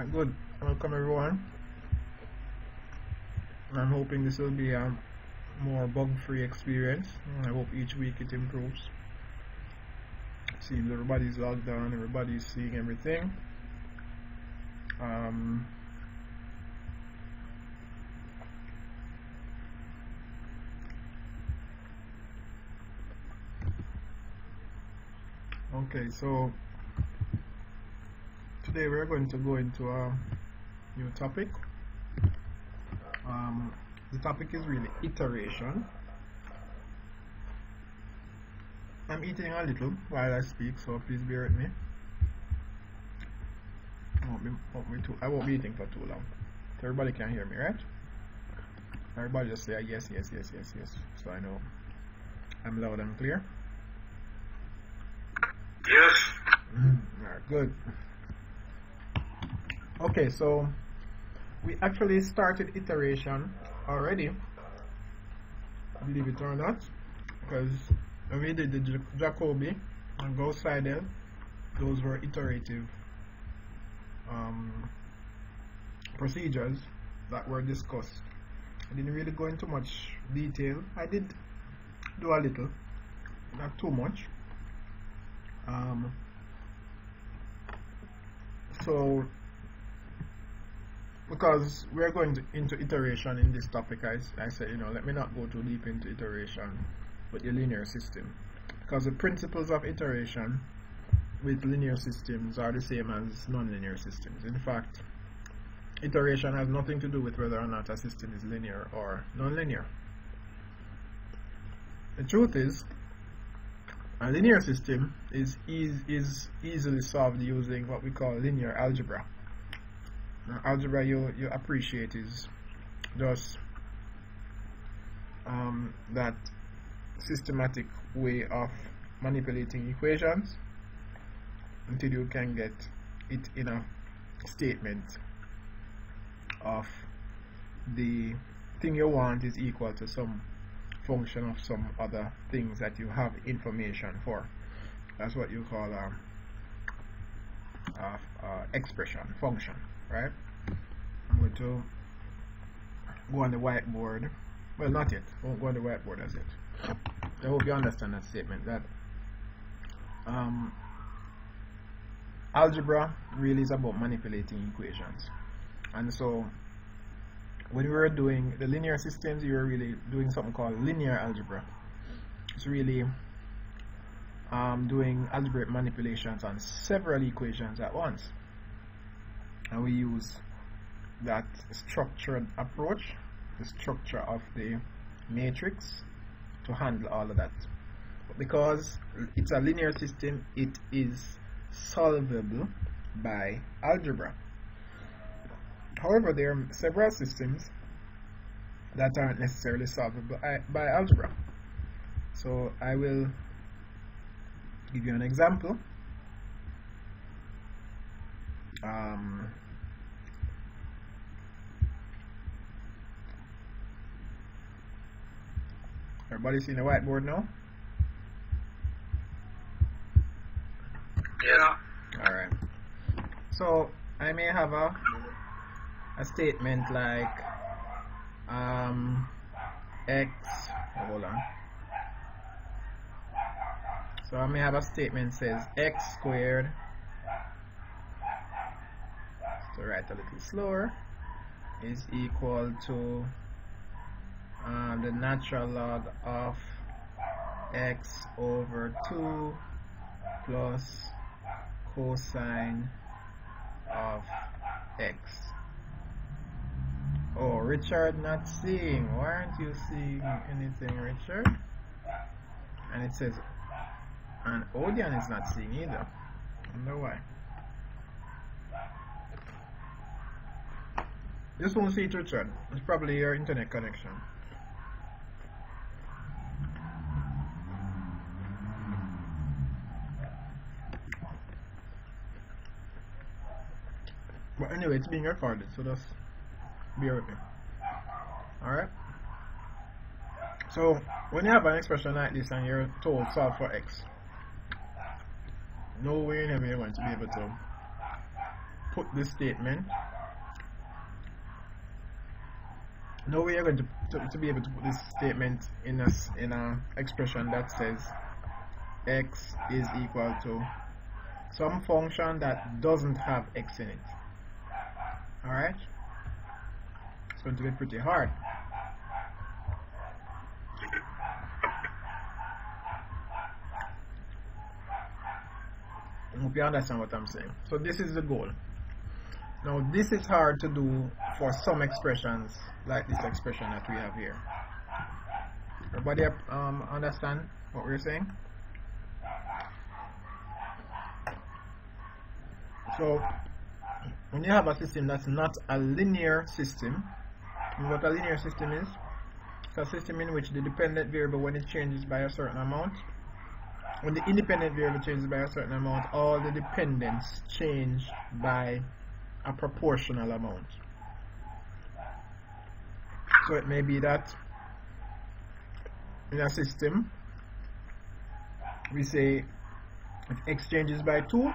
Alright, good. Welcome everyone. I'm hoping this will be a more bug-free experience. I hope each week it improves. Seems everybody's logged on, everybody's seeing everything. Okay, so today we're going to go into a new topic. The topic is really iteration. I'm eating a little while I speak, so please bear with me. I won't be eating for too long. So everybody can hear me, right? Everybody just say yes, yes, yes, yes, yes. So I know I'm loud and clear. Yes. Alright, good. Okay, so we actually started iteration already, believe it or not, because when we did the Jacobi and Gauss-Seidel, those were iterative procedures that were discussed. I didn't really go into much detail. I did do a little, not too much. So because we're going into iteration in this topic, I said, let me not go too deep into iteration with the linear system, because the principles of iteration with linear systems are the same as nonlinear systems. In fact, iteration has nothing to do with whether or not a system is linear or nonlinear. The truth is, a linear system is easily solved using what we call linear algebra. Now, algebra you appreciate is just that systematic way of manipulating equations until you can get it in a statement of the thing you want is equal to some function of some other things that you have information for. That's what you call expression function, right? I'm going to go on the whiteboard. Well, not yet. I won't go on the whiteboard as yet. I hope you understand that statement, that algebra really is about manipulating equations. And so when we were doing the linear systems, you were really doing something called linear algebra. It's really doing algebraic manipulations on several equations at once. And we use that structured approach, the structure of the matrix, to handle all of that. But because it's a linear system, it is solvable by algebra. However, there are several systems that aren't necessarily solvable by algebra. So I will give you an example. Everybody seeing the whiteboard now? Yeah. Alright. So I may have a statement like hold on. So I may have a statement says x squared, to write a little slower, is equal to the natural log of x over 2 plus cosine of x. Oh, Richard not seeing. Why aren't you seeing anything, Richard? And it says, and Odian is not seeing either. I wonder why. This won't see it, Richard. It's probably your internet connection. But anyway, it's being recorded, so just bear with me. Alright? So, when you have an expression like this and you're told solve for x, no way in heaven you're going to be able to put this statement. Now we are going to be able to put this statement in a expression that says x is equal to some function that doesn't have x in it. Alright? It's going to be pretty hard. I hope you understand what I'm saying. So this is the goal. Now this is hard to do for some expressions like this expression that we have here. Everybody understand what we're saying? So when you have a system that's not a linear system, and what a linear system is, it's a system in which the dependent variable, when it changes by a certain amount, when the independent variable changes by a certain amount, all the dependents change by a proportional amount. So it may be that in a system we say if x changes by 2,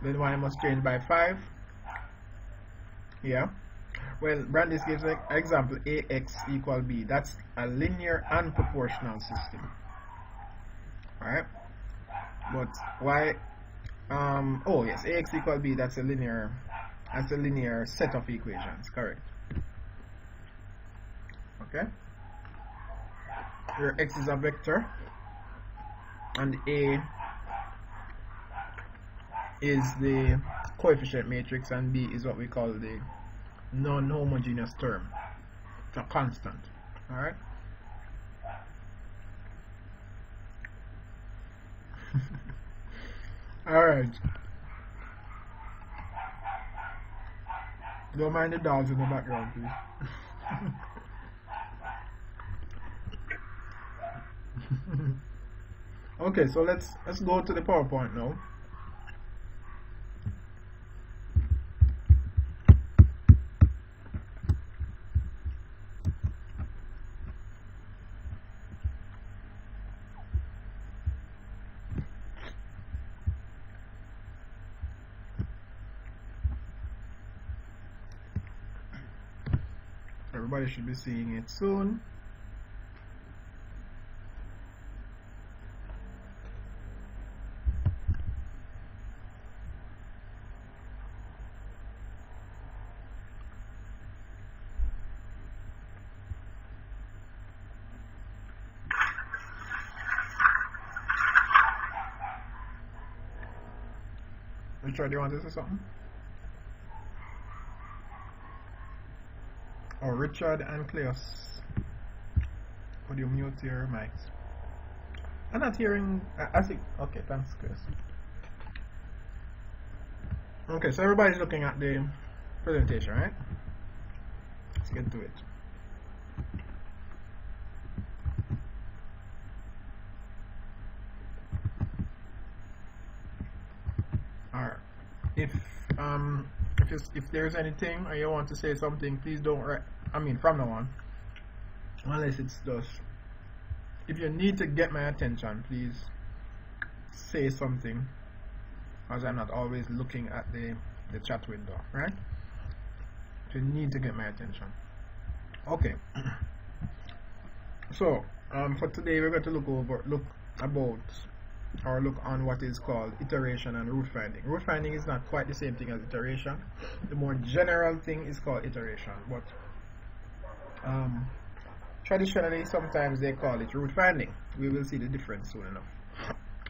then y must change by 5. Yeah. Well, Brandis gives an example, ax equal b. That's a linear and proportional system. Alright. But y oh yes, ax equal b, that's a linear set of equations, correct. Okay. Where x is a vector and a is the coefficient matrix and b is what we call the non-homogeneous term. It's a constant. Alright. Alright. Don't mind the dogs in the background, please. Okay, so let's go to the PowerPoint now. Everybody should be seeing it soon. Richard, do you want to say something? Or Richard and Cleos, could you mute your mics? I'm not hearing. I think. Okay, thanks, Cleos. Okay, so everybody's looking at the presentation, right? Let's get to it. Alright. If there's anything or you want to say something, please don't from now on, unless it's just, if you need to get my attention, please say something, as I'm not always looking at the chat window, right? If you need to get my attention. Okay. So for today we're going to look on what is called iteration and root finding. Root finding is not quite the same thing as iteration. The more general thing is called iteration, but traditionally sometimes they call it root finding. We will see the difference soon enough.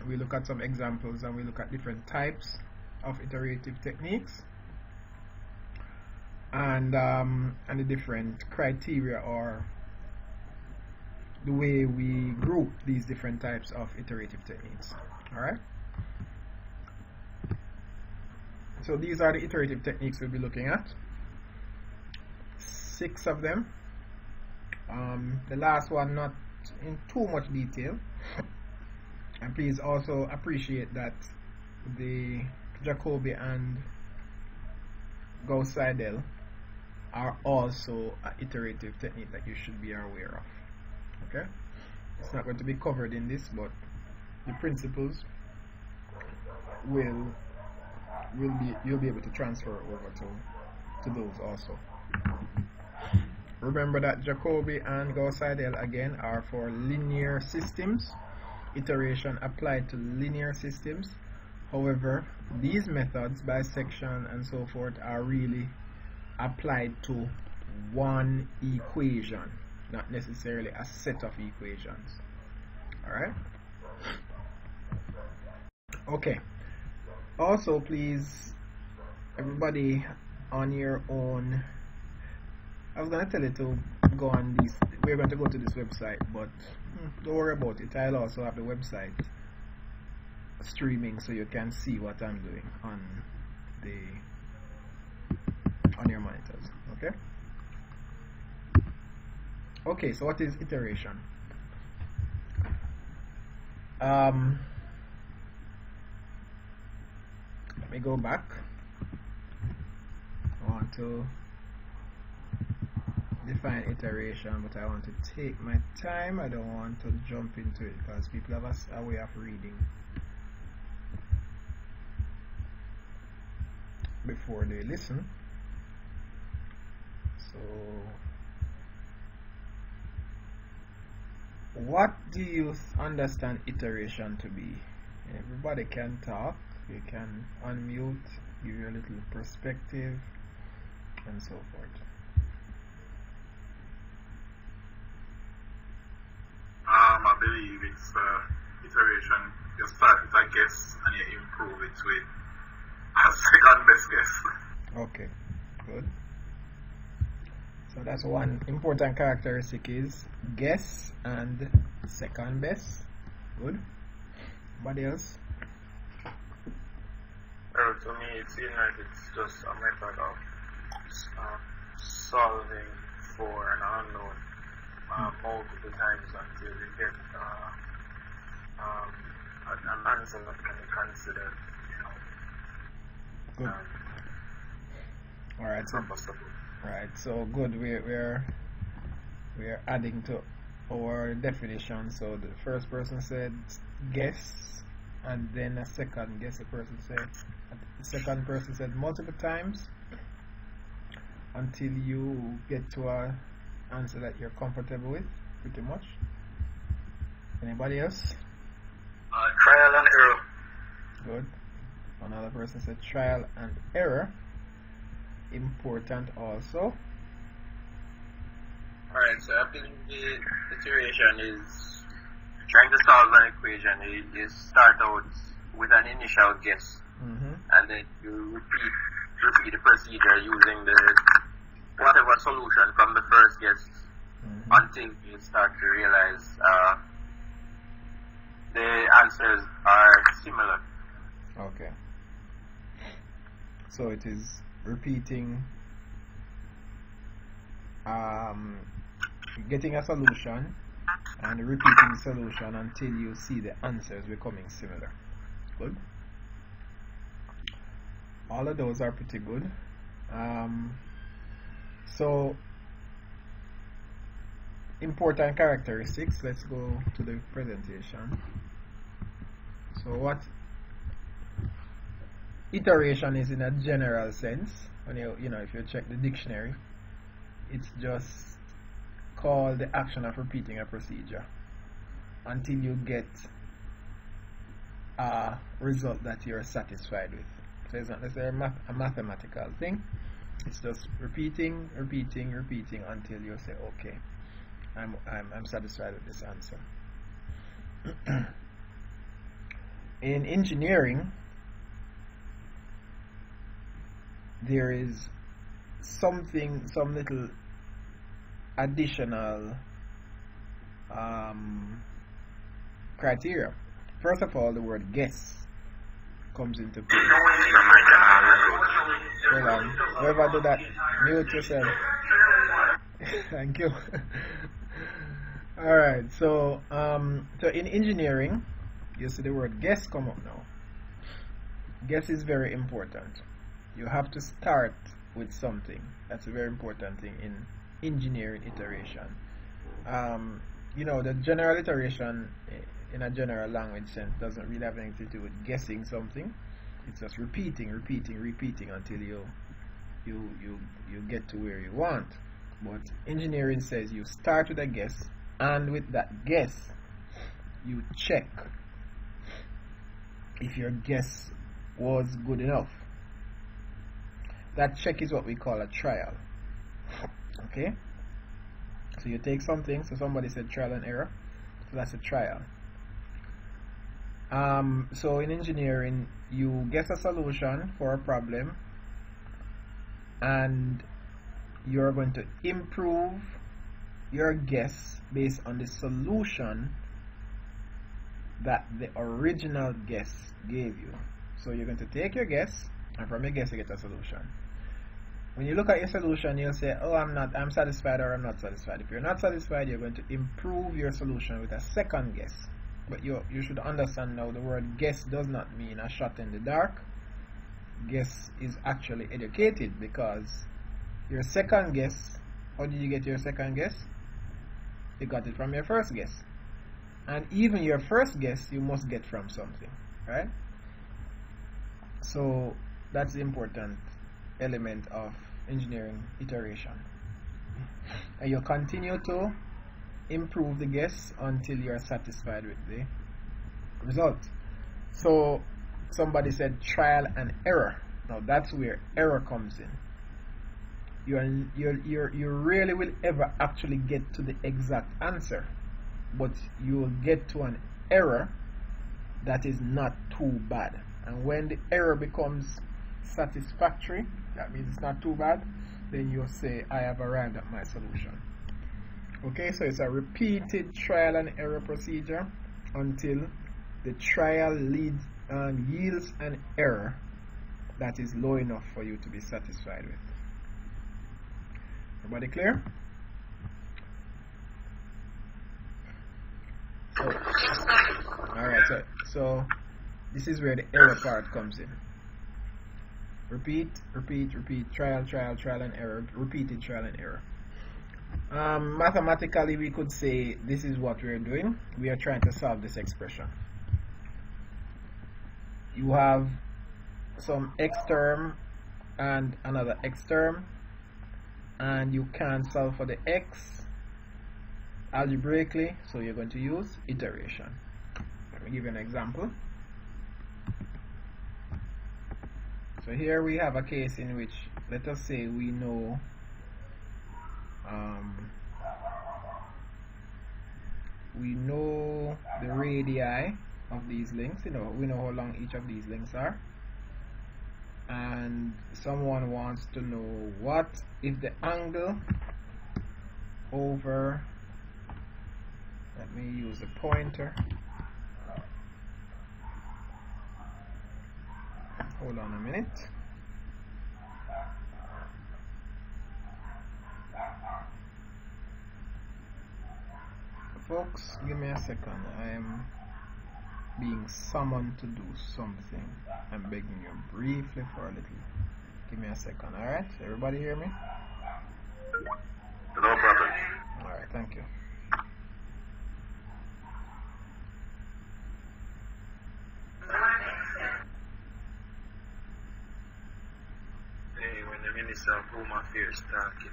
We look at some examples and we look at different types of iterative techniques and the different criteria or the way we group these different types of iterative techniques. Alright? So these are the iterative techniques we'll be looking at. 6 of them. The last one not in too much detail. And please also appreciate that the Jacobi and Gauss-Seidel are also an iterative technique that you should be aware of. Okay, it's not going to be covered in this, but the principles will you'll be able to transfer over to those also. Remember that Jacobi and Gauss-Seidel again are for linear systems, iteration applied to linear systems. However, these methods, bisection and so forth, are really applied to one equation, not necessarily a set of equations. Alright? Okay. Also, please, everybody on your own, I was going to tell you to go on this, we're going to go to this website, but don't worry about it. I'll also have the website streaming so you can see what I'm doing on your monitors. Okay? Okay, so what is iteration? Let me go back. I want to define iteration, but I want to take my time. I don't want to jump into it because people have a way of reading before they listen. So what do you understand iteration to be? Everybody can talk. You can unmute, give you a little perspective, and so forth. I believe it's iteration. You start with a guess and you improve it with a second best guess. Okay, good. So that's one important characteristic is guess and second best. Good. Anybody else? Well, to me, it seems like it's just a method of solving for an unknown multiple times until you get an answer that can be considered, good. All right. So, right. So good. We're adding to our definition. So the first person said guess, and then a second guess. The second person said multiple times until you get to a answer that you're comfortable with, pretty much. Anybody else? Trial and error. Good. Another person said trial and error. Important also. Alright, so I believe the iteration is trying to solve an equation. You start out with an initial guess, and then you repeat the procedure using the whatever solution from the first guess until you start to realize the answers are similar. Okay. So it is repeating, getting a solution and repeating the solution until you see the answers becoming similar. Good. All of those are pretty good. So important characteristics. Let's go to the presentation. So what iteration is in a general sense, when if you check the dictionary, it's just called the action of repeating a procedure until you get a result that you're satisfied with. So it's not necessarily a mathematical thing. It's just repeating until you say, okay, I'm satisfied with this answer. In engineering, there is some little additional criteria. First of all, the word guess comes into play. Hold on. Whoever do that, mute yourself. Thank you. Alright, so in engineering, you see the word guess come up now. Guess is very important. You have to start with something. That's a very important thing in engineering iteration. The general iteration in a general language sense doesn't really have anything to do with guessing something. It's just repeating until you get to where you want. But engineering says you start with a guess, and with that guess you check if your guess was good enough. That check is what we call a trial. Okay, so you take something, so somebody said trial and error, so that's a trial. So in engineering, you guess a solution for a problem and you're going to improve your guess based on the solution that the original guess gave you. So you're going to take your guess, and from your guess you get a solution. When you look at your solution, you'll say, oh, I'm satisfied or I'm not satisfied. If you're not satisfied, you're going to improve your solution with a second guess. But you should understand now, the word guess does not mean a shot in the dark. Guess is actually educated, because your second guess, how did you get your second guess? You got it from your first guess. And even your first guess you must get from something, right? So that's the important element of engineering iteration. And you continue to improve the guess until you are satisfied with the result. So somebody said trial and error. Now that's where error comes in. You rarely will ever actually get to the exact answer, but you will get to an error that is not too bad. And when the error becomes satisfactory, that means it's not too bad, then you'll say, I have arrived at my solution. Okay, so it's a repeated trial and error procedure until the trial yields an error that is low enough for you to be satisfied with. Everybody clear? Alright, so this is where the error part comes in. Repeat, trial and error, repeated trial and error. Mathematically, we could say this is what we're doing. We are trying to solve this expression. You have some x term and another x term, and you can't solve for the x algebraically, so you're going to use iteration. Let me give you an example. So here we have a case in which, let us say we know the radii of these links. We know how long each of these links are, and someone wants to know what if the angle over, let me use a pointer, hold on a minute. Folks, give me a second. I am being summoned to do something. I'm begging you briefly for a little. Give me a second, alright? Everybody hear me? No problem. Alright, thank you. Hey, when the Minister of Home Affairs talking.